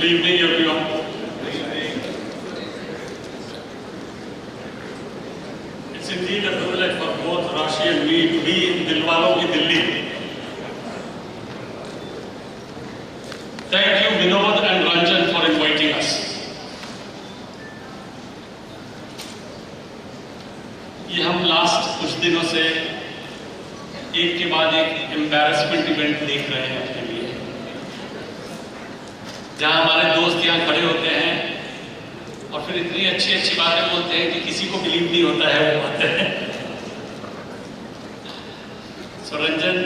Good evening, everyone. It's indeed a privilege for both Rashi and me to be in Dilwalon ki Delhi. Thank you, Vinod and Ranjan, for inviting us. ये हम last कुछ दिनों से एक के बाद एक एम्बैरेसमेंट इवेंट देख रहे हैं अपने लिए, जहां हमारे दोस्त यहाँ खड़े होते हैं और फिर इतनी अच्छी अच्छी बातें बोलते हैं कि किसी को बिलीव नहीं होता है वो बातें। सो रंजन,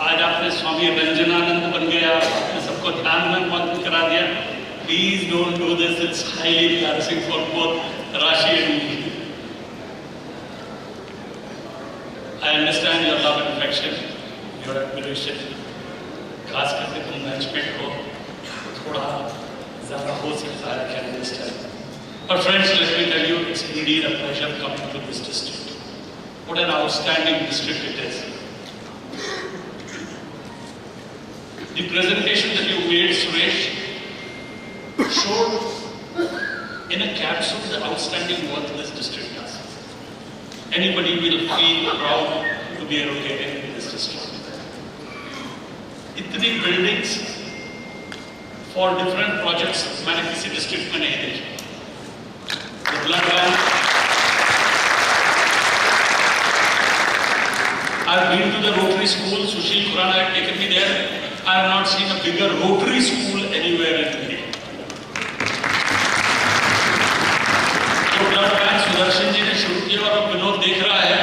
आज आपने स्वामी रंजनानंद बन गया, आपने सबको ध्यान में मग्न करा दिया। Please don't do this, it's highly embarrassing for both Rashi and me. I understand your love and affection, your admiration. खास करके तुम मैचमेट हो, थोड़ा ज़्यादा हो सकता है, I can understand. But friends, let me tell you, it's indeed a pleasure coming to this district. What an outstanding district it is. The presentation that you made, Suresh, showed in a capsule the outstanding work this district does. Anybody will feel proud to be located in this district. इतनी buildings for different projects मैंने किसी district में नहीं देखी. The blood bank. I've been to the Rotary School. Sushil Khurana had taken me there. I have not seen a bigger Rotary School anywhere in India. जो blood bank Sudarshan ji ने शुरू किया और अब विनोद देख रहा है,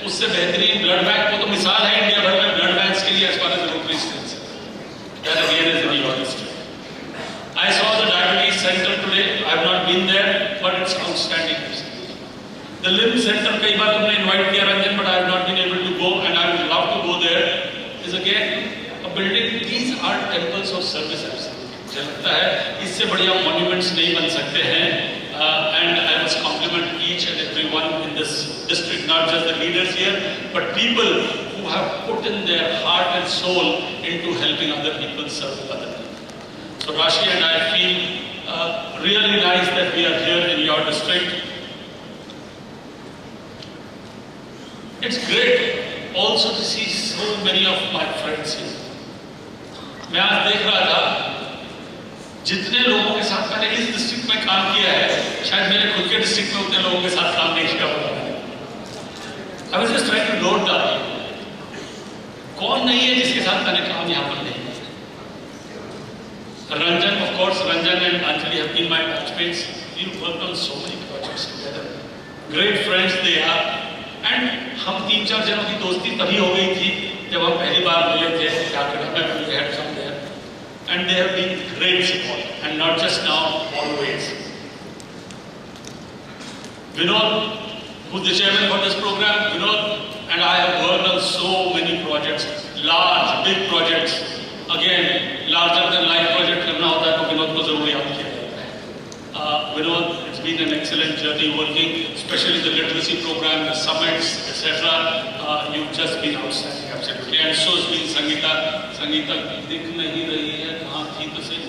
उससे बेहतरीन ब्लड बैंक को तो मिसाल है इंडिया भर में ब्लड बैंक्स के लिए as far as Rotary is concerned. That again is in your district. I saw the diabetes center today. I have not been there, but it's outstanding. The limb center, कई बार तुमने invite किया Ranjan, but I have not been able to go, and I would love to go there. Is again a building. These are temples of service. मुझे लगता है इससे बढ़िया monuments नहीं बन सकते हैं. And I must compliment each and everyone in this district, not just the leaders here, but people who have put in their heart and soul into helping other people serve other people. So Rashi and I feel really nice that we are here in your district. It's great also to see so many of my friends here. मैं आज देख रहा था जितने लोगों के साथ मैंने इस डिस्ट्रिक्ट में काम किया है, शायद मेरे खुद के डिस्ट्रिक्ट में उतने लोगों के साथ काम नहीं किया होगा। I was just trying to note down कौन नहीं है जिसके साथ मैंने काम यहाँ पर नहीं किया। Ranjan, of course, Ranjan and Anjali have been my batchmates. We've worked on so many projects together. Great friends they are. And हम 3-4 जनों की दोस्ती तभी हो गई थी जब हम पहली बार मिले थे जाकर में we had some there. And they have been great support, and not just now, always. Vinod, who's the chairman for this program, Vinod and I have worked on so many projects, large, big projects. Again, larger than life project करना होता है तो विनोद को जरूर याद किया जाता है. Vinod, it's been an excellent journey working, especially the literacy program, the summits, etc. You've just been outstanding, absolutely. And so has been Sangeeta. Sangeeta दिख नहीं रही है, कहाँ थी तो सही.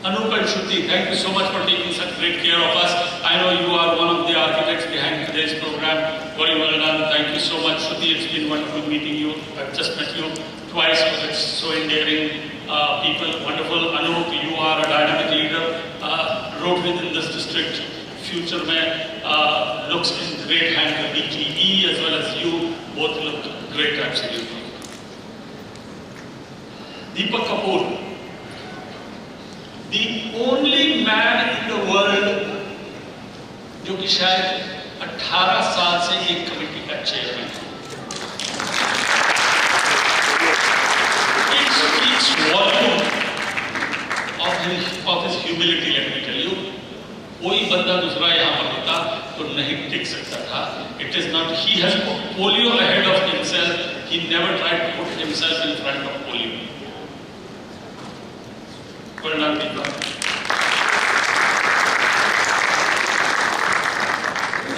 Anup and Shruti, thank you so much for taking such great care of us. I know you are one of the architects behind today's program. Very well done. Thank you so much, Shruti. It's been wonderful meeting you. I've just met you twice, but it's so endearing people. Wonderful. Anup, you are a dynamic leader. Rotary in this district. Future में looks in great hand. The DTE as well as you both look great, absolutely. Deepak Kapoor, the only man in the world जो कि शायद 18 साल से एक committee का chairman है. It speaks volume of his humility, let me tell you. कोई बंदा दूसरा यहाँ पर होता तो नहीं टिक सकता था. It is not, he has put polio ahead of himself. He never tried to put himself in front of polio. Well done, Deepak.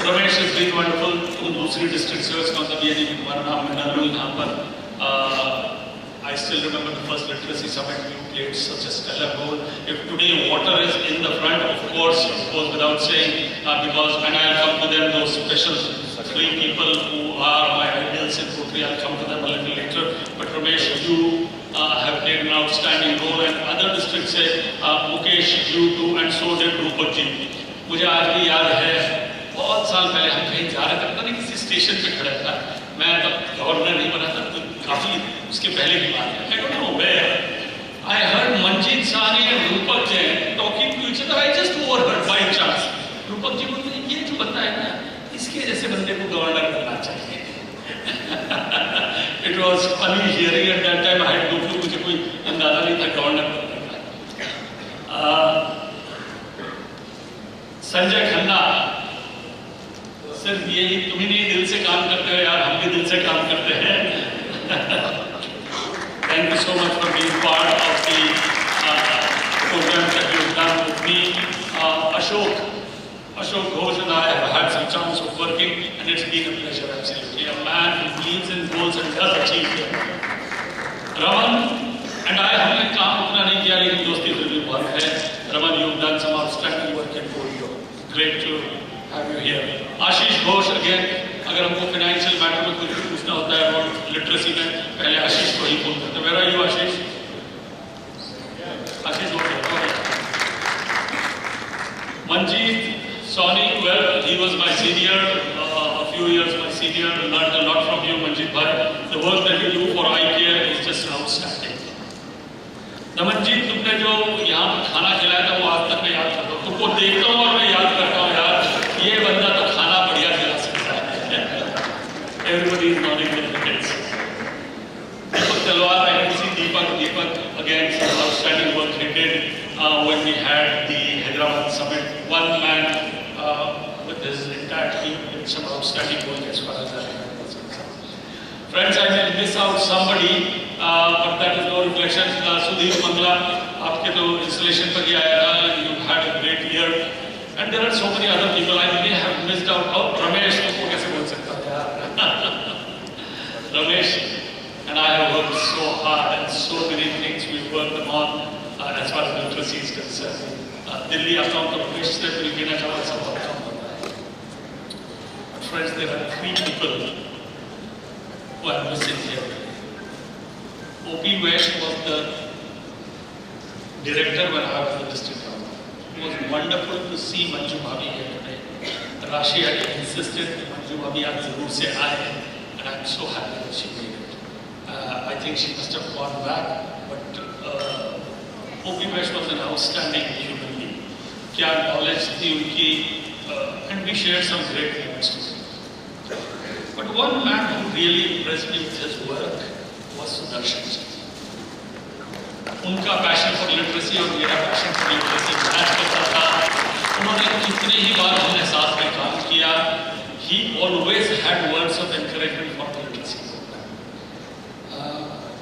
Ramesh has been wonderful. उन दूसरी डिस्ट्रिक्ट से उसका मतलब ये नहीं कि तुम्हारा नाम मैं डाल लूँ यहाँ पर. still remember the first literacy summit. You played such a stellar role. If today water is in the front, of course, without saying, because when I'll come to them, those special three people who are my ideals in Rotary, I'll come to them a little later. But Ramesh, you have played an outstanding role, and other districts say, Mukesh, you too, and so did Rupak ji. मुझे आज भी याद है, बहुत साल पहले हम कहीं जा रहे थे, पता नहीं किसी स्टेशन पे खड़ा था, मैं तब गवर्नर नहीं बना था, तो काफी उसके पहले की बात है. I don't know where. I heard Manjeet Sahni and Rupak Jain talking to each other. I just overheard by chance. Rupak ji बोलते हैं, ये जो बंदा है ना, इसके जैसे बंदे को गवर्नर करना चाहिए. It was funny hearing at that time. I had no clue, मुझे कोई अंदाजा नहीं था गवर्नर करने का. संजय खन्ना, सिर्फ यही तुम ही नहीं दिल से काम करते हो यार, हम भी दिल से काम करते हैं. Thank you so much for being part of the program that you've done with me. Ashok Ghosh and I have had some chance of working, and it's been a pleasure, absolutely. A man who believes in goals and does achieve them. Raman and I हमने काम उतना नहीं किया, लेकिन दोस्ती फिर भी बहुत है. Raman, you've done some outstanding work in Polio. Great to have you here. Ashish Ghosh again. अगर हमको फाइनेंशियल मैटर में कुछ पूछना होता है और लिटरेसी में, पहले आशीष को ही फोन करते हैं. Where are you, Ashish? Ashish okay. Manjeet Sahni, well, he was my senior, a few years my senior. Learned a lot from you, Manjeet bhai. The work that you do for eye care is just outstanding. Manjeet, तुमने जो यहाँ पर खाना खिलाया था, वो आज तक मैं याद करता हूँ. तुमको देखता हूँ और मैं याद करता हूँ यार, ये बंदा तो खाना बढ़िया खिला सकता है. Everybody is nodding their heads. Deepak Talwar, I can see Deepak again, some outstanding work he did when we had the Hyderabad summit. One man with his entire team did some outstanding work as far as that is concerned. Friends, I will miss out somebody, but that is no reflection. Sudhir Mangla, आपके तो installation पर ही आया था. You had a great year, and there are so many other people I may have missed out. Oh, Ramesh, तुमको कैसे बोल सकता था? Ramesh and I have worked so hard, and so many things we worked on as far as literacy is concerned. Delhi आता हूँ तो Ramesh से फिर कहना चाहूँगा सब बहुत कम होता है. But friends, there are three people who are missing here. O.P. Vash was the director when I was the district governor. It was wonderful to see Manju Bhabhi here today. Rashi had insisted that Manju Bhabhi aaj zarur se aaye, and I'm so happy that she made it. I think she must have gone back, but O.P. Vash was an outstanding human being. क्या knowledge थी उनकी, and we shared some great moments. But one man who really impressed me with his work was Sudarshan ji. उनका passion for literacy और मेरा passion for literacy match करता था. उन्होंने कितने ही बार हमने साथ में काम किया. He always had words of encouragement for the literacy.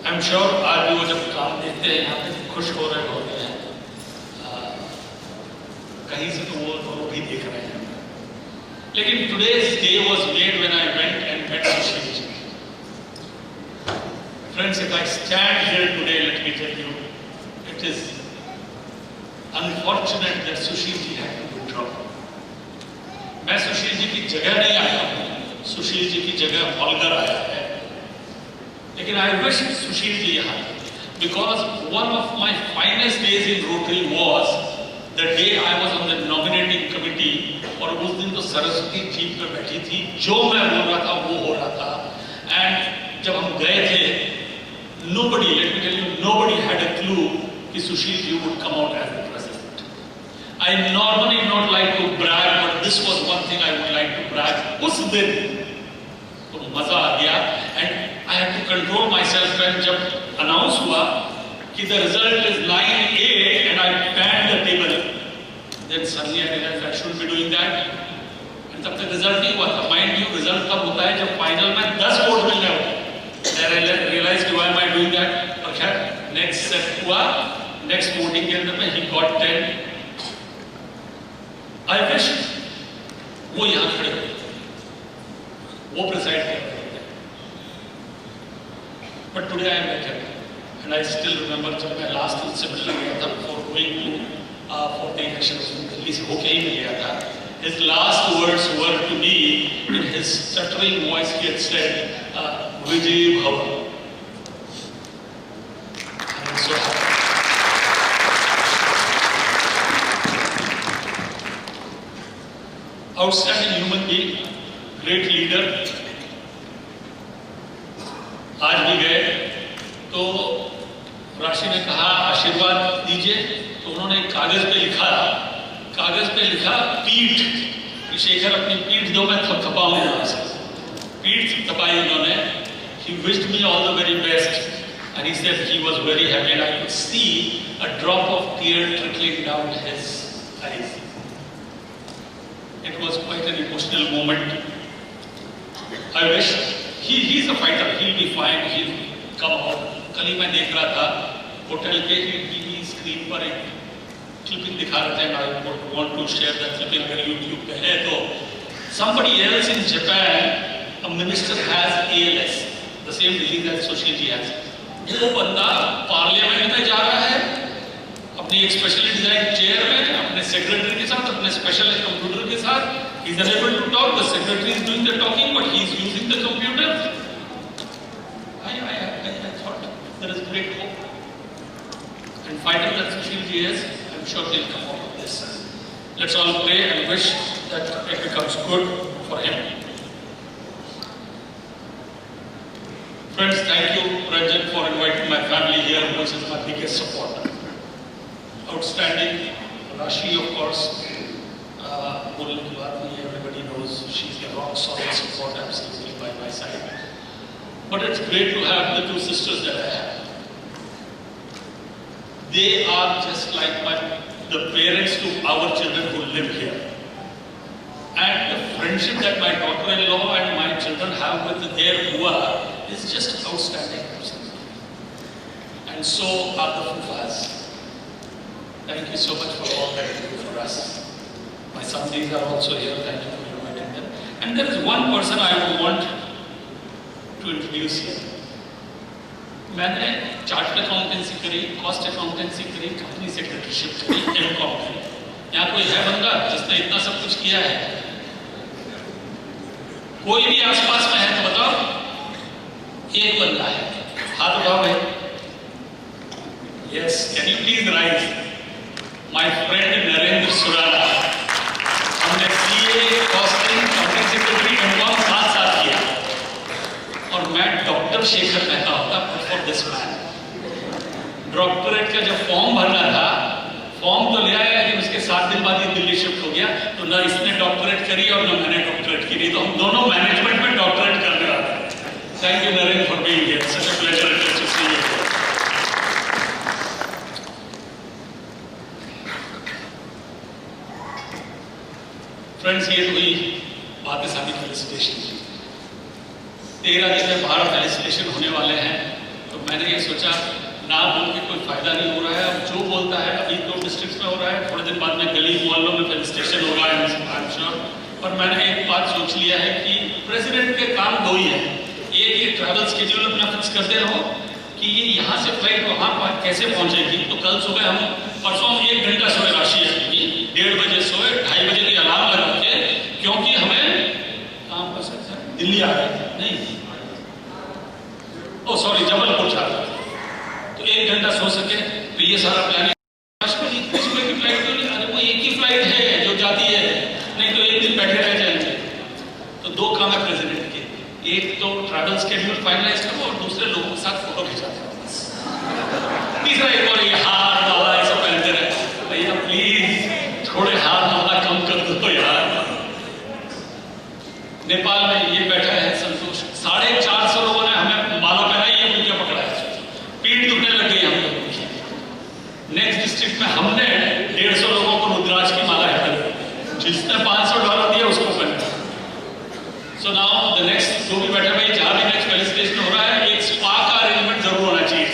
I'm sure आज भी वो जब काम देते हैं यहाँ पे खुश हो रहे होते हैं. कहीं से तो वो दोनों भी देख रहे हैं. लेकिन today's day was made when I went and met Sushil ji. Friends, if I stand here today, let me tell you, it is unfortunate that Sushil ji had to withdraw. मैं सुशील जी की जगह नहीं आया हूँ, सुशील जी की जगह हॉलगर आया है. लेकिन I wish सुशील जी यहाँ, because one of my finest days in Rotary was the day I was on the nominating committee. और उस दिन तो सरस्वती जीप पे बैठी थी, जो मैं बोल रहा था वो हो रहा था. एंड जब हम गए थे, nobody, let me tell you, nobody had a clue कि Sushil ji would come out as the president. I normally not like to brag, but this was one thing I would like to brag. उस दिन तो मजा आ गया, and I had to control myself when जब announce हुआ कि the result is 9-8 and I banged the table. Then suddenly I realized I shouldn't be doing that. And तब तक रिजल्ट नहीं हुआ था. Mind you, रिजल्ट तब होता है जब फाइनल में 10 वोट मिल रहे हो. Then I realized why am I doing that? और खैर next set हुआ, next voting के अंदर में he got 10. I wish वो यहाँ खड़े थे, वो प्रिसाइड कर रहे थे. But today I am better. And I still remember जब मैं लास्ट उससे मिलने गया था for going to for the election Delhi से होके ही मिल गया था. His last words were to me in his stuttering voice. He had said, "Vijay Bhava." I'm so happy. Outstanding human being, great leader. आज भी गए तो राशि ने कहा आशीर्वाद दीजिए, तो उन्होंने कागज पे लिखा पीठ, शेखर अपनी पीठ दो, मैं थपथपाऊंगा से. पीठ थपाई उन्होंने. He wished me all the very best and he said he was very happy and I could see a drop of tear trickling down his eyes. It was quite an emotional moment. I wish he's a fighter. He'll be fine. He'll come out. कल ही मैं देख रहा था hotel के TV screen पर एक clipping दिखा रहे थे. I want to share that clipping अगर YouTube पे है तो. Somebody else in Japan, a minister has ALS, the same disease as Sushil has. वो बंदा पार्लियामेंट में जा रहा है अपनी एक स्पेशली डिजाइन चेयर में अपने सेक्रेटरी के साथ, अपने स्पेशल कंप्यूटर के साथ. He is unable to talk. The secretary is doing the talking, but he is using the computer. I thought there is great hope. And fighter that Sushil ji is, I'm sure they'll come out of this. Let's all pray and wish that it becomes good for him. Friends, thank you, Ranjan, for inviting my family here, which is my biggest supporter. Outstanding. Rashi, of course, बोलने की बात नहीं है. Everybody knows she's a rock solid support, absolutely by my side. But it's great to have the two sisters that I have. They are just like the parents to our children who live here. And the friendship that my daughter-in-law and my children have with their Bua is just outstanding. And so are the Fufas. Thank you so much for all that you do for us. My sons are also here. Thank you for inviting them. And there is one person I would want to introduce here. मैंने chartered accountancy करी, cost accountancy करी, company secretaryship करी, MCom करी. यहाँ कोई है बंदा जिसने इतना सब कुछ किया है? कोई भी आसपास में है तो बताओ. एक बंदा है, हाथ उठाओ भाई. Yes, can you please rise? My friend Narendra Surana. हमने CA, costing, company secretary, MCom साथ किया. और मैं डॉक्टर शेखर मेहता होता फॉर दिस मैन. डॉक्टरेट का जब फॉर्म भरना था, फॉर्म तो ले आया लेकिन उसके 7 दिन बाद ही दिल्ली शिफ्ट हो गया. तो ना इसने डॉक्टरेट करी और ना मैंने डॉक्टरेट की. तो हम दोनों मैनेजमेंट में डॉक्टरेट करने वाले हैं. Thank you Narendra for being here. Such a pleasure to see you. Friends, ये हुई बातें सारी फेलिसिटेशन की. 13 दिन में 12 फेलिसिटेशन होने वाले हैं. तो मैंने ये सोचा ना बोल के कोई फायदा नहीं हो रहा है. अब जो बोलता है अभी 2 डिस्ट्रिक्ट में हो रहा है, थोड़े दिन बाद में गली मोहल्लों में फेलिसिटेशन होगा. I am sure. पर मैंने एक बात सोच लिया है कि प्रेसिडेंट के काम 2 ही है. एक ये ट्रैवल स्केड्यूल अपना फिक्स करते रहो कि ये यहाँ से फ्लाइट वहाँ पर कैसे पहुँचेगी. तो कल सुबह हम परसों 1 घंटा सोए राशि है, 1:30 बजे सोए, 2:30 बजे की अलार्म लगा के, क्योंकि हमें कहाँ पर सकता है दिल्ली आ रहे नहीं, ओ सॉरी जबलपुर जा रहे. तो 1 घंटा सो सके. तो ये सारा प्लानिंग सुबह की फ्लाइट तो नहीं. अरे वो एक ही फ्लाइट है जो जाती है, नहीं तो 1 दिन बैठे रह जाएंगे. तो 2 काम है प्रेसिडेंट के. एक तो ट्रैवल स्केड्यूल फाइनलाइज करो और दूसरे लोगों के साथ फोटो खिंचाते हो बस. तीसरा एक और ये हार माला ये सब पहनते रहे. भैया प्लीज थोड़े हार माला कम कर दो यार. नेपाल में ये बैठा है संतोष, 450 लोगों ने हमें माला पहनाई, ये उनके पकड़ा है. पीठ दुखने लग गई हम लोगों की. नेक्स्ट डिस्ट्रिक्ट में हमने 150 लोगों को रुद्राक्ष की माला है, जिसने $500 दिया उसको पहना. सो नाउ द नेक्स्ट जो भी बैठे भाई, जहां भी नेक्स्ट फेलिसिटेशन हो रहा है, एक स्पा का अरेंजमेंट जरूर होना चाहिए.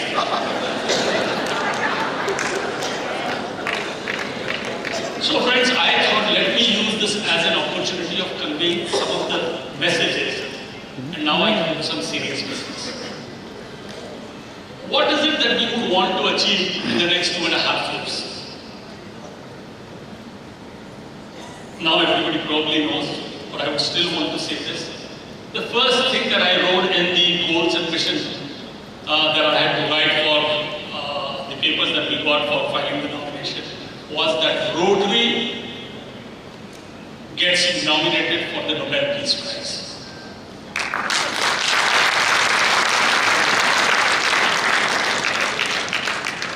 What is it that we would want to achieve in the next 2.5 years? Now everybody probably knows, but I would still want to say this. The first thing that I wrote in the goals and mission that I had to write for the papers that we got for filing the nomination was that Rotary gets nominated for the Nobel Peace Prize.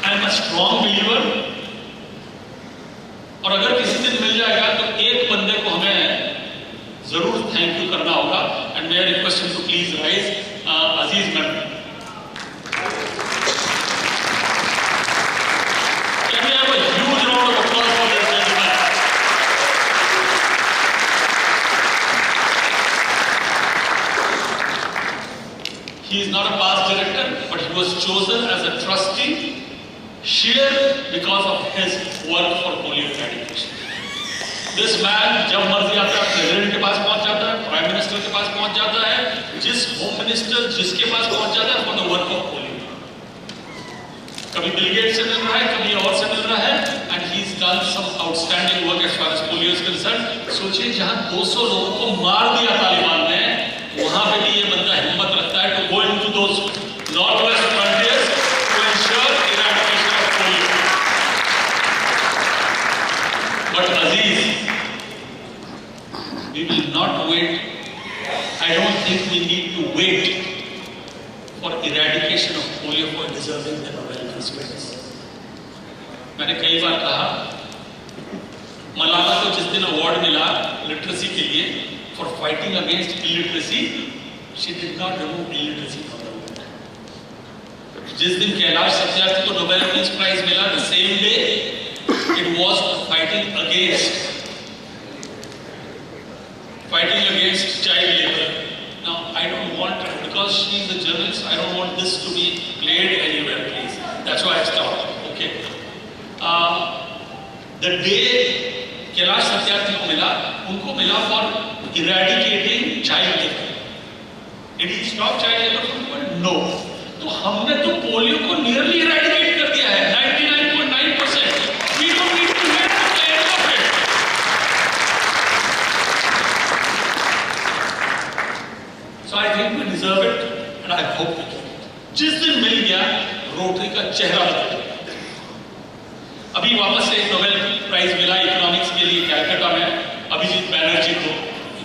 I am a strong believer, और अगर किसी दिन मिल जाएगा तो एक बंदे को हमें जरूर थैंक यू करना होगा. And may I request him to please rise. Aziz ma'am, can we have a huge round of applause for this gentleman? He is not a past director, but he was chosen as a trustee sheer because of his work for polio eradication. This man जब मर्जी आता है president के पास पहुंच जाता है, prime minister के पास पहुंच जाता है, जिस होम मिनिस्टर जिसके पास पहुंच जाता है for the work of polio. कभी बिल गेट्स से मिल रहा है, कभी और से मिल रहा है, and he is done some outstanding work as far as polio is concerned. सोचिए जहां 200 लोगों को मार दिया तालिबान ने, वहां पे भी ये बंदा हिम्मत रखता है to go into those north west frontiers to ensure eradication of polio. But Aziz, we will not wait. I don't think we need to wait for eradication of polio for deserving the Nobel Peace Prize. मैंने कई बार कहा, मलाला को जिस दिन award मिला literacy के लिए for fighting against illiteracy, she did not remove illiteracy from the world. जिस दिन कैलाश सत्यार्थी को नोबेल पीस प्राइज मिला, the same day it was fighting against child labor. Now I don't want, because she is a journalist, I don't want this to be played anywhere, please. That's why I stopped. Okay. The day Kailash Satyarthi को मिला, उनको मिला for eradicating child labor. Did he stop child labor from the world? No. तो हमने तो polio को nearly eradicate कर दिया है, 99.9%. We don't need to wait for the end of it. So I think we deserve it, and I hope we get it. जिस दिन मिल गया, रोटरी का चेहरा बदल गया. अभी वापस से नोबेल प्राइज मिला इकोनॉमिक्स के लिए कैलकाटा में अभिजीत बैनर्जी को.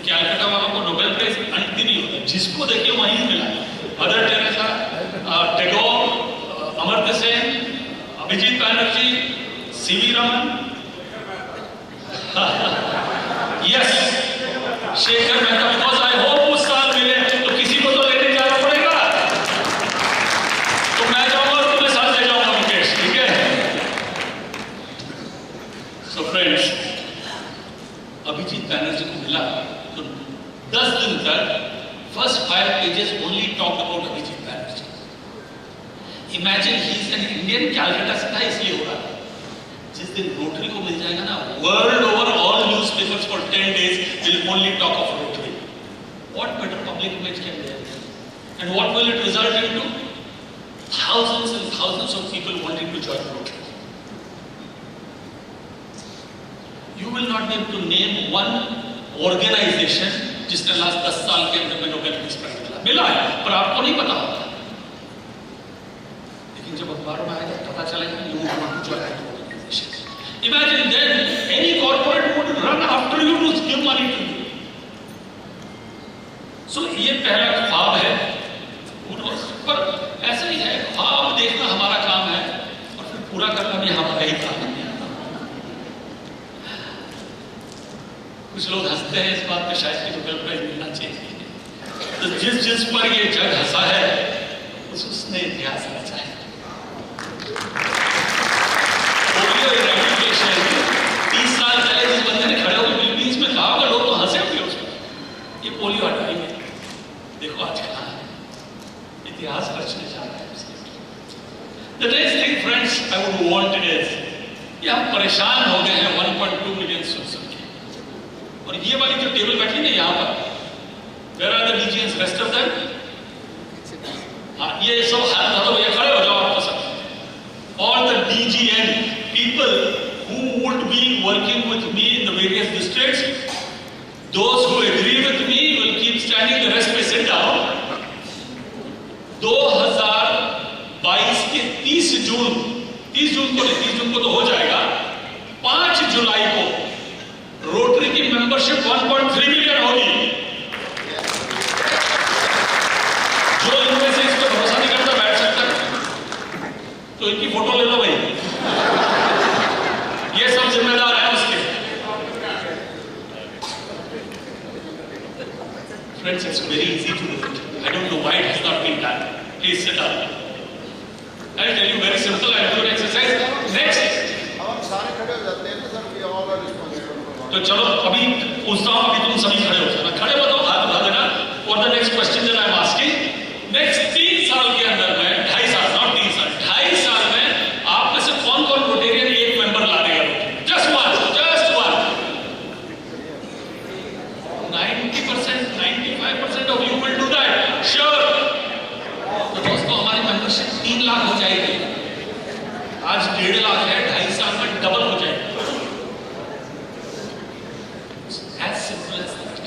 कैलकाटा वालों को नोबेल प्राइज अंत नहीं होता, जिसको देखिए वहीं मिला. Mother Teresa, Tagore, Amartya Sen, Abhijit Banerjee, C V Raman, yes, Shekhar Mehta. Because I hope उस साल मिले तो किसी को तो लेने जाना पड़ेगा, तो मैं जाऊंगा और तुम्हें साथ ले जाऊंगा मुकेश, ठीक है? सो फ्रेंड्स, अभिजीत बैनर्जी को मिला तो 10 दिन तक first 5 pages only talk about Abhijit Banerjee. Imagine, he is an Indian, Calcutta से था इसलिए हो रहा. जिस दिन रोटरी को मिल जाएगा ना, world over all newspapers for 10 days will only talk of Rotary. What better public image can there be? And what will it result into? Thousands and thousands of people wanting to join Rotary. You will not be able to name one organization जिसने last 10 साल के अंदर में Nobel peace prize मिला है, पर आपको नहीं पता होता. लेकिन जब अखबारों में आएगा पता चलेगा, you will want to join that organization. Imagine then any corporate would run after you to give money to you. So ये पहला ख्वाब है, पर ऐसा ही है, ख्वाब देखना हमारा काम है और फिर पूरा करना भी हमारा ही काम है. कुछ लोग हंसते हैं इस बात पे, शायद कि नोबेल प्राइज मिलना चाहिए. तो जिस पर ये जग हंसा है उसने इतिहास रचा है. पोलियो इरेडिकेशन 30 साल पहले जिस बंदे ने खड़े होकर फिलीपींस में कहा होगा, लोग तो हंसे होंगे उस पर. ये पोलियो हटाएंगे, देखो आज कहाँ है. इतिहास रचने जा रहा है. The next thing, friends, I would want is, ये हम परेशान हो गए हैं 1.2 मिलियन सुन के. और ये वाली जो टेबल बैठी ना यहाँ पर, where are the DGNs, rest of them? हाँ, ये सब हाथ धो, ये खड़े हो जाओ. people who would be working with me in the various districts, those who agree with me will keep standing, the rest may sit down. 2022 के 30 जून को तो हो जाएगा, 5 जुलाई को रोटरी की मेंबरशिप 1.3 मिलियन होगी। जो इनमें से इस पर भरोसा नहीं करता बैठ सकता है, तो इनकी फोटो ले लो भाई, ये सब जिम्मेदार है उसके। Friends, it's very easy to do it. I don't know why it has not been done. Please sit down. I'll tell you very simple. I'll do an exercise. Next. तो चलो अभी पूछता हूं, अभी तुम सभी खड़े हो जाना, खड़े बताओ, हाथ उठा देना। और the next question that I am asking, next 3 साल के अंदर में, 2.5 साल, नॉट 3 साल, 2.5 साल में आप में से कौन कौन रोटेरियन एक मेंबर ला देगा? Just one. 90%, 95% of you will do that, sure. तो दोस्तों हमारी मेंबरशिप 3 लाख हो जाएगी। आज 1.5 लाख है, 2.5 साल में डबल हो जाएगी। As simple as that.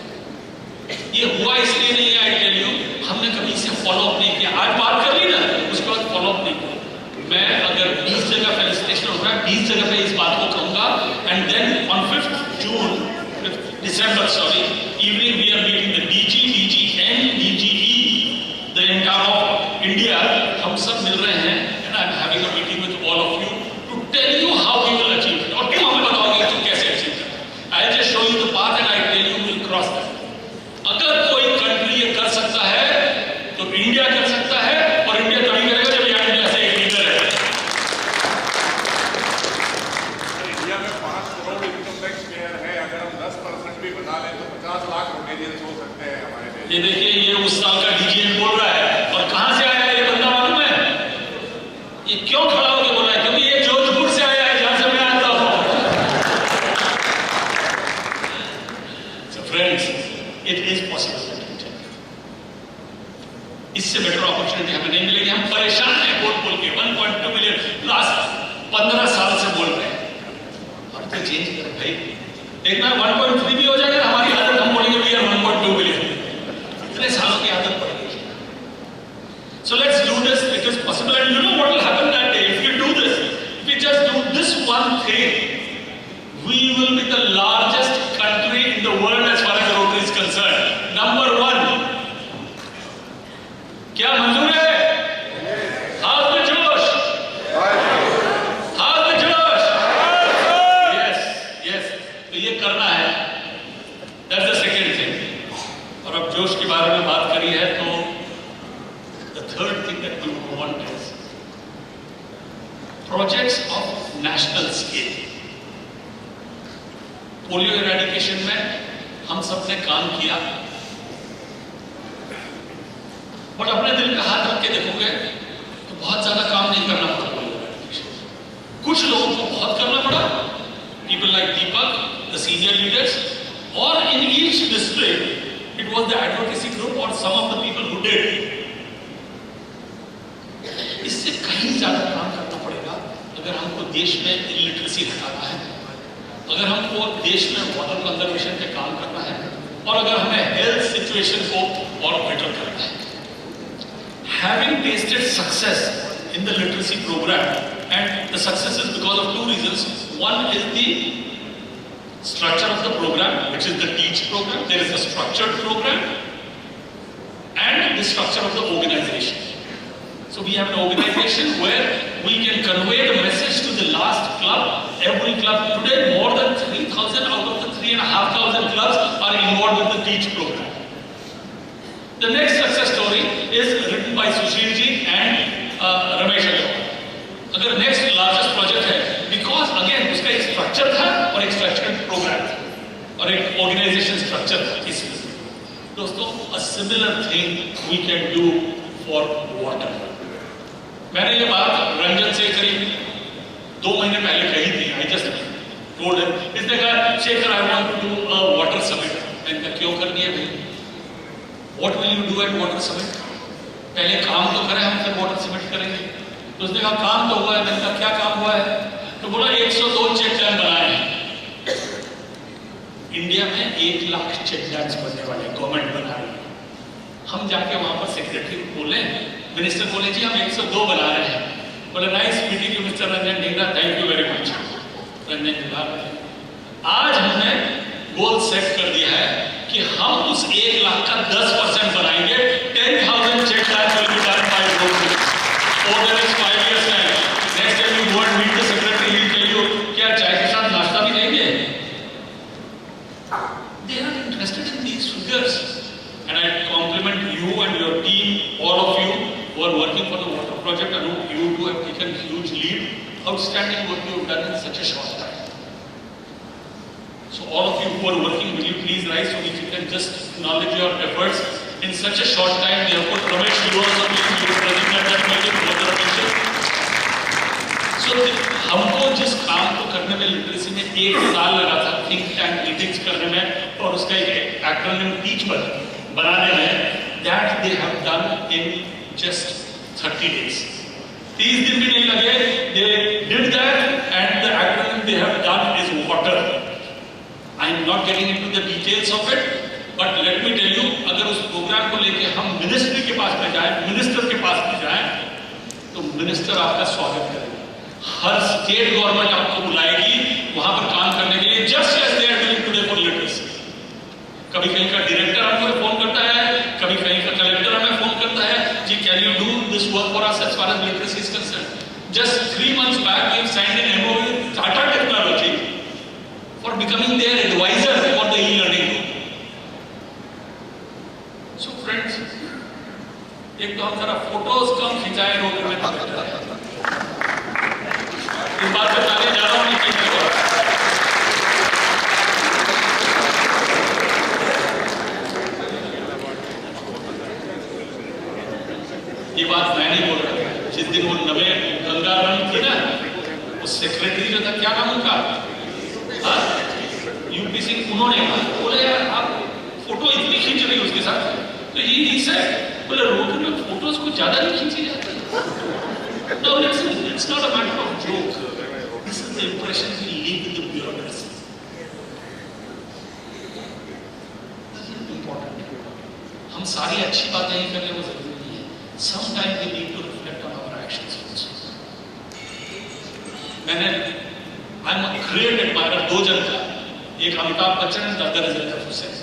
ये हुआ इसलिए नहीं है, आई टेल यू, हमने कभी इसे फॉलो अप नहीं किया। आज बात कर ली ना, उसके बाद फॉलो अप नहीं किया। मैं अगर 20 जगह फेलिसिटेशन हो रहा है, 20 जगह पे इस बात को कहूंगा, and then on 5th December, evening we are meeting the DG, DGN, DGE, the entire of India. हम सब मिल रहे हैं, and I'm having a meeting with all of you to tell you how we will achieve it. और तुम हमें बताओगे कि कैसे अचीव करें। I'll just show you the path and I tell you we'll cross that. अगर कोई country ये कर सकता है, तो इंडिया कर सकता है, और इंडिया तभी करेगा जब यहाँ इंडिया से एक लीडर है। इंडिया में 5 करोड़ इनकम टैक्स पेयर है, अगर हम 10% भी बना लें तो 50 लाख रोटेरियंस हो सकते हैं हमारे देश। ये देखिए, ये उस साल का डीजीएन बोल रहा है, और कहां से आया है ये बंदा मालूम है? ये क्यों खड़ा होकर बोल रहा है? क्योंकि ये जोधपुर से आया है, जहां से मैं आता हूं। So friends, it is possible. इससे बेटर अपॉर्चुनिटी हमें नहीं मिलेगी। हम परेशान हैं बोल के, 1.2 मिलियन लास्ट 15 साल से बोल रहे हैं, और तो चेंज करें भाई। देखना 1.3 भी हो जाएगा, हमारी आदत, हम बोलेंगे वी आर 1.2 मिलियन। इतने सालों की आदत पड़ेगी। So let's do this. It is possible, and you know what will happen that day if we do this. If we just do this one thing, we will be the largest country in the world as far as Rotary is concerned. Number 1. क्या मंजूर है? How's the Josh? How's the Josh? Yes, yes. तो ये करना है। That's the second thing. और अब जोश के बारे में बात करी है, तो the third thing that we want is projects of national scale. Polio eradication में हम सब ने काम किया, बट अपने दिल पे हाथ रख के देखोगे तो बहुत ज्यादा काम नहीं करना पड़ा पोलियो इरेडिकेशन। कुछ लोगों को बहुत करना पड़ा, people like Deepak, the senior leaders, or in each district it was the advocacy group or some of the people who did. इससे कहीं ज्यादा काम करना पड़ेगा अगर हमको देश में इलिटरेसी हटाना है, अगर हमको देश में वाटर कंजर्वेशन पे काम करना है, और अगर हमें हेल्थ सिचुएशन को और बेटर करना है। Having tasted success in the literacy program, and the success is because of 2 reasons. One is the structure of the program, which is the TEACH program. There is a structured program, and the structure of the organization. So we have an organization where we can convey the message to the last club. Every club today, more than 3,000 out of the 3,500 clubs are involved with the TEACH program. The next success story is written by Sushil ji and Ramesh Agarwal. अगर next largest project है, because again उसका एक structure था और एक structured program था और एक organization structure था। इसलिए दोस्तों, a similar thing we can do for water. मैंने ये बात रंजन से करीब 2 महीने पहले कही थी। I just told him, इसने कहा Shekhar I want to do a water summit। मैंने कहा क्यों करनी है भाई? What will you do at water summit? पहले काम तो करें हम, फिर वाटर समिट करेंगे। तो उसने कहा काम तो हुआ है। मैंने कहा क्या काम हुआ है? तो बोला 102 चेक डैम बनाए हैं। इंडिया में 1 लाख चेक डैम्स बनने वाले गवर्नमेंट बना रही है। हम जाके वहां पर सेक्रेटरी को बोले, मिनिस्टर बोले जी हम 102 बना रहे हैं। बोले nice meeting you mister Ranjan Dhingra, thank you very much. Ranjan Dhingra आज हमने गोल सेट कर दिया है कि हम उस 1 लाख का 10% बनाएंगे। 10,000 check dams will be done by government over the next 5 years time. Next time you go and meet the secretary, he will tell you क्या चाय के साथ नाश्ता भी देंगे। They are interested in these figures, and I compliment you and your team, all of you who are working for the water project, and you two have taken huge lead. Outstanding work you have done in such a short time. So all of you who are working, will you please rise so if you can just acknowledge your efforts. In such a short time, they have put Ramesh, you also please, you present at that meeting, water official. So हमको जिस काम को करने में literacy में 1 साल लगा था, थिंक टैंक मीटिंग्स करने में और उसका एक एक्रोनिम टीच बनाने में, that they have done in just 30 days. 30 दिन भी नहीं लगे, they did that and the acronym they have done is water. I am not getting into the details of it, but let me tell you, अगर उस programme को लेके हम ministry के पास में जाएं, मिनिस्टर के पास में जाएं, तो मिनिस्टर आपका स्वागत करेगा। हर स्टेट गवर्नमेंट आपको बुलाएगी वहां पर काम करने के लिए, just as they are doing today for literacy. कभी कहीं का डायरेक्टर हमको फोन करता है, कभी कहीं का कलेक्टर हमें फोन करता है, जी can you do this work for us as far as literacy is concerned. Just 3 months back we have signed an MOU with Tata Technology for becoming their advisor for the e-learning group. So friends, एक तो हम जरा photos कम खिंचाए road में, इस बात पे ताली ज्यादा होनी चाहिए। ये बात मैं नहीं बोल रहा। जिस दिन वो नवे गंगा रन थी ना, उस सेक्रेटरी जो था, क्या नाम उनका, यूपी सिंह, उन्होंने कहा, बोले यार आप फोटो इतनी खींच रही हो उसके साथ, तो ये से बोले रोड में फोटोज को ज्यादा नहीं खींची जाती। No, it's not a matter of joke. This is the impression we leave with the bureaucracy. This is important. हम सारी अच्छी बातें ही कर ले वो जरूरी नहीं है। Sometimes we need to reflect on our actions also. मैंने I'm a great admirer 2 जन का, एक Amitabh Bachchan and the other is Zakir Hussain.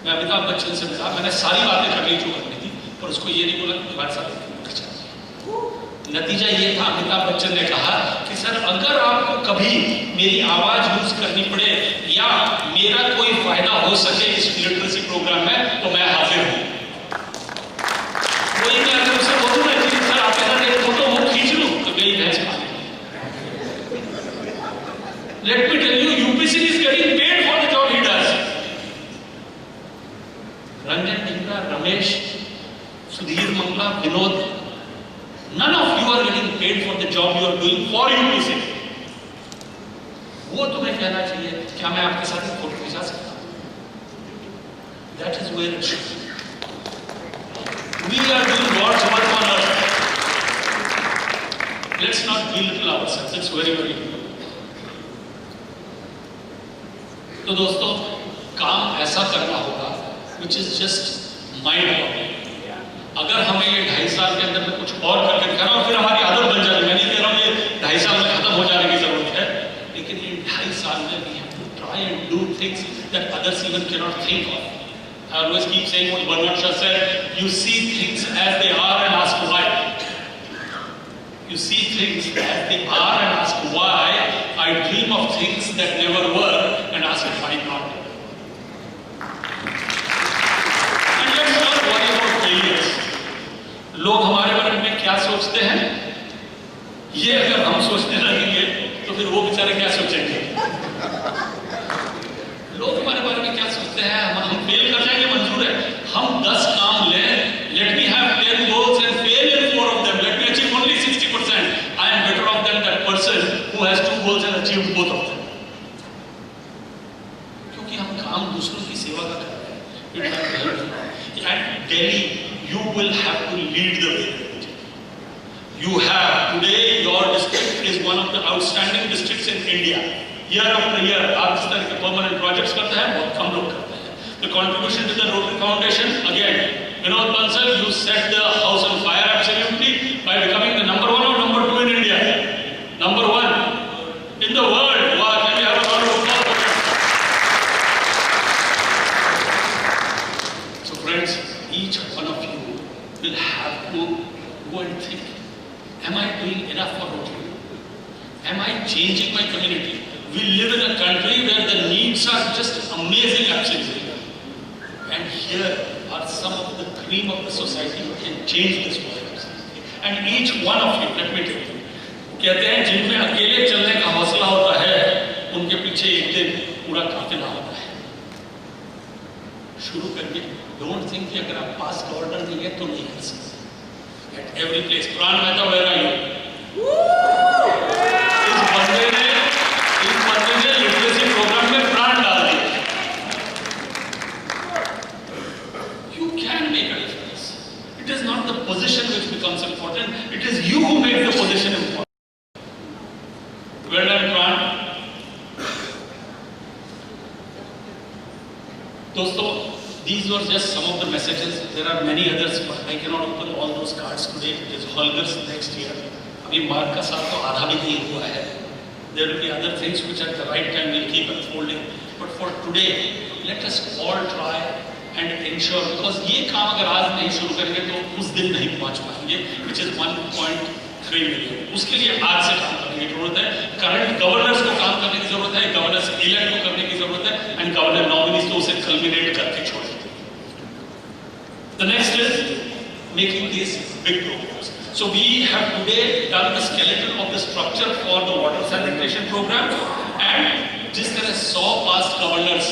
मैं अमिताभ बच्चन से मिला, मैंने सारी बातें कर ली जो करनी थी, और उसको ये नहीं बोला कि तुम्हारे साथ नतीजा ये था, अमिताभ बच्चन ने कहा कि सर अगर आपको कभी मेरी आवाज यूज करनी पड़े या मेरा कोई फायदा हो सके इस लिटरेसी प्रोग्राम में, तो मैं हाजिर हूं। वही मैं अगर उसे बोलूं ना कि सर आपके साथ एक फोटो वो खींच लूं, तो गई भैंस पानी। Let me tell you, UPC is getting paid for the job he does. Ranjan Dhingra, Ramesh, Sudhir Mangla, Vinod, none of you are getting paid for the job you are doing for UPC. वो तुम्हें कहना चाहिए, क्या मैं आपके साथ एक फोटो खिंचा सकता हूं? That is where it should be. We are doing God's work on earth. Let's not belittle ourselves. It's very, very important. तो दोस्तों, काम ऐसा करना होगा which is just mind blowing. अगर हमें ये 2.5 साल के अंदर में कुछ और करके दिखाना और फिर हमारी आदत बन जाएगी, मैं नहीं कह रहा हूँ ये 2.5 साल में खत्म हो जाने की जरूरत है, लेकिन ये 2.5 साल में we have to try and do things that others even cannot think of. I always keep saying what Bernard Shaw said, you see things as they are and ask why. You see things as they are and ask why. I dream of things that never were and ask why not. And let's not worry about failures. लोग हमारे बारे में क्या सोचते हैं, ये अगर हम सोचने लगेंगे तो फिर वो बेचारे क्या सोचेंगे। लोग हमारे बारे में क्या सोचते हैं, हम फेल कर जाएंगे, मंजूर है। हम 10 काम लें, let me have 10 goals and fail in 4 of them, let me achieve only 60%. I am better off than that person who has 2 goals and achieved both of them. क्योंकि हम काम दूसरों की सेवा का कर रहे हैं। At Delhi, you will have to lead the way. You have today, your district is one of the outstanding districts in India. Year after year, आप इस तरह के permanent projects करते हैं, बहुत कम लोग करते हैं. The contribution to the Rotary Foundation, again, Vinod Bansal, you set the house on fire absolutely by becoming the number 1 or number 2 in India. Number 1 in the world. Wow, can we have a round of applause? So friends, each one of you will have to go and think, am I doing enough for Rotary? Am I changing my community? We live in a country where the needs are just amazing absolutely. And here are some of the cream of the society who can change this world. And each one of you, let me tell you, कहते हैं जिनमें अकेले चलने का हौसला होता है, उनके पीछे एक दिन पूरा काफिला होता है. शुरू करिए. Don't think कि अगर आप पास गवर्नर नहीं है तो नहीं कर सकते. At every place. प्राण मेहता, where are you? इस बंदे ने लिटरेसी प्रोग्राम में प्राण डाल दिया. You can make a difference. It is not the position which becomes important. It is you who make the position important. Well done, Pran. दोस्तों, these were just some of the messages. There are many others, but I cannot open all those cards today. It is Holger's next year. अभी मार्च का साल तो आधा भी नहीं हुआ है. There will be other things which at the right time will keep unfolding. But for today, let us all try and ensure, because ये काम अगर आज नहीं शुरू करेंगे तो उस दिन नहीं पहुंच पाएंगे, which is 1.3 million. उसके लिए आज से काम करने की जरूरत है. करंट गवर्नर्स को काम करने की जरूरत है, गवर्नर्स इलेक्ट को करने की जरूरत है, एंड गवर्नर नॉमिनीज तो उसे कल्मिनेट करके छोड़ें. The next is making these big programs. So we have today done the skeleton of the structure for the water sanitation program, and जिस तरह 100 past governors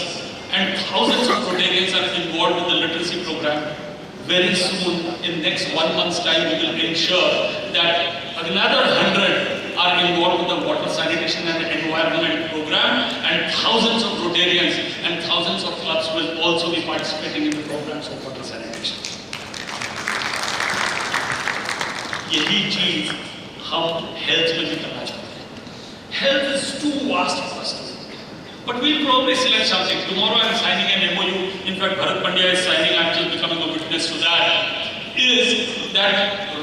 and thousands of Rotarians are involved with the literacy program. Very soon, in next 1 month's time, we will ensure that another 100 are involved with the water sanitation and environment program, and thousands of Rotarians and thousands of clubs will also be participating in the programs of water sanitation. यही चीज हम health में भी करना चाहते हैं. Health is too vast for us. But we'll probably select something. Tomorrow I'm signing an MOU. In fact, Bharat Pandya is signing. I'm just becoming a witness to that. Is that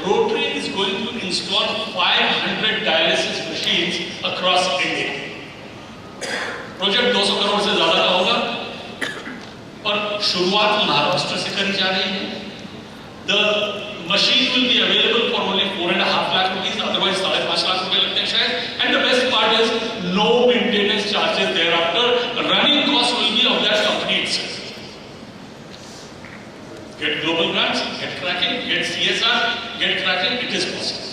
Rotary is going to install 500 dialysis machines across India. Project 200 crore से ज्यादा का होगा, पर शुरुआत महाराष्ट्र से करी जा रही है. The machine will be available for only 4.5 lakh rupees. Otherwise, 5.5 lakh रुपए लगते हैं शायद. And the best part is no maintenance charges thereafter. Running cost will be of that company itself. Get global grants, get cracking, get CSR, get cracking. It is possible.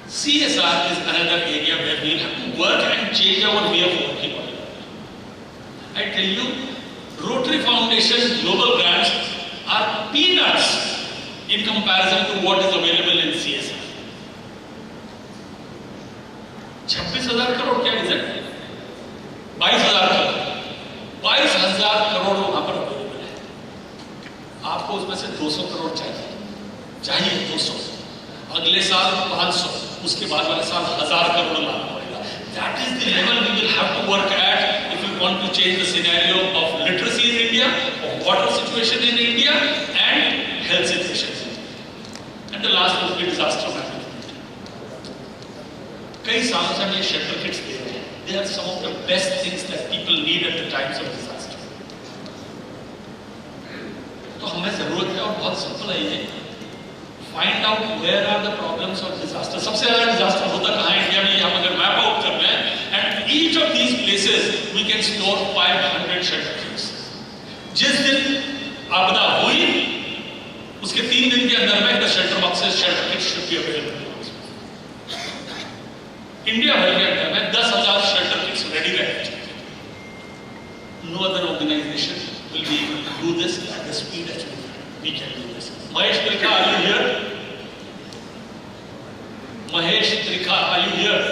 CSR is another area where we have to work and change our way of working on it. I tell you, Rotary Foundation global grants are peanuts in comparison to what is available in CSR. 26,000 crore क्या is it? 22,000 crore. 22,000 crore वहां पर available है. आपको उसमें से 200 करोड़ चाहिए. 200. अगले साल 500. उसके बाद वाले साल 1,000 करोड़ लाना पड़ेगा. That is the level we will have to work at if we want to change the scenario of literacy in India, of water situation in India, and health situation. And the last will be disaster management. कई सालों से हम ये shelter kits दे रहे हैं. They are some of the best things that people need at the times of disaster. तो हमें जरूरत है, और बहुत सिंपल है ये. Find out where are the problems of disaster. सबसे ज़्यादा disaster होता कहाँ है इंडिया में, हम अगर मैप आउट कर लें, and each of these places we can store 500 shelter kits. जिस दिन आपदा हुई, उसके 3 दिन के अंदर में the shelter boxes, shelter kits should be available. India भर के अंदर में 10,000 shelter kits ready रहने चाहिए. No other organization will be able to do this at the speed at which we can do this. Mahesh Trikha, are you here? Mahesh Trikha, are you here?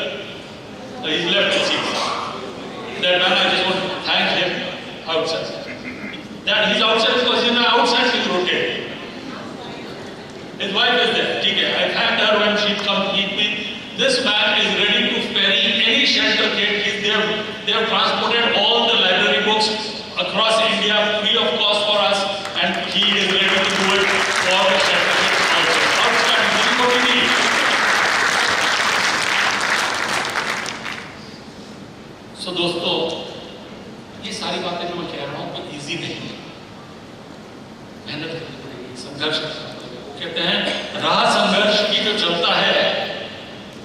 He's left the seat. That man, I just want to thank him outside. That he's outside because he's not outside being rotated. His wife is there. ठीक है. I thanked her when she come meet me. This man is ready across India free of cost for us, and he is ready to do it for the shelter also. Outstanding. This is what we need. So दोस्तों, ये सारी बातें जो मैं कह रहा हूँ कि इजी नहीं है, मेहनत करनी पड़ेगी, संघर्ष करना पड़ेगा। वो कहते हैं राह संघर्ष की जो चलता है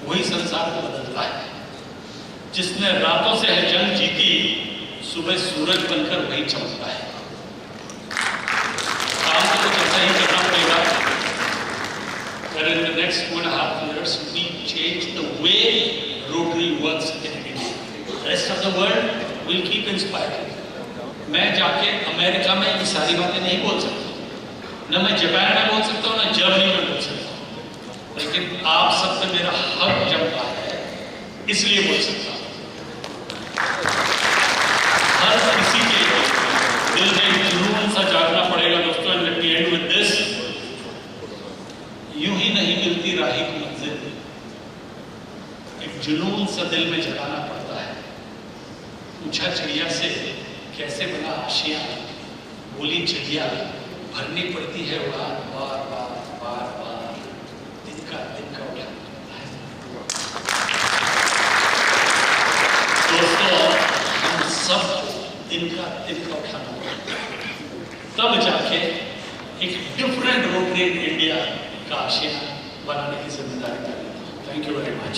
वही संसार को बदलता है। जिसने रातों से है जंग जीती, सुबह सूरज बनकर वही चमकता है। काम तो कुछ ऐसा ही करना पड़ेगा। In the next 2.5 years, we change the way Rotary works in India. The rest of the world will keep inspiring. मैं जाके अमेरिका में ये सारी बातें नहीं बोल सकता, न मैं जापान में बोल सकता हूँ, न जर्मनी में बोल सकता हूँ, लेकिन आप सब पे मेरा हक जमता है, इसलिए बोल सकता हूँ। हर किसी के दिल में जुनून सा जागना पड़ेगा दोस्तों। And let me and with this, यूं ही नहीं मिलती राही की मंजिल, एक जुनून सा दिल में जगाना पड़ता है। पूछा चिड़िया से कैसे बना आशियां, बोली चिड़िया भरनी पड़ती है उड़ान बार बार बार बार, दिन का उठाना पड़ता है। दोस्तों, हम सब दिन का उठाना पड़ता है, तब जाके एक डिफरेंट रोटरी इन इंडिया का आशियां बनाने की जिम्मेदारी। Thank you very much.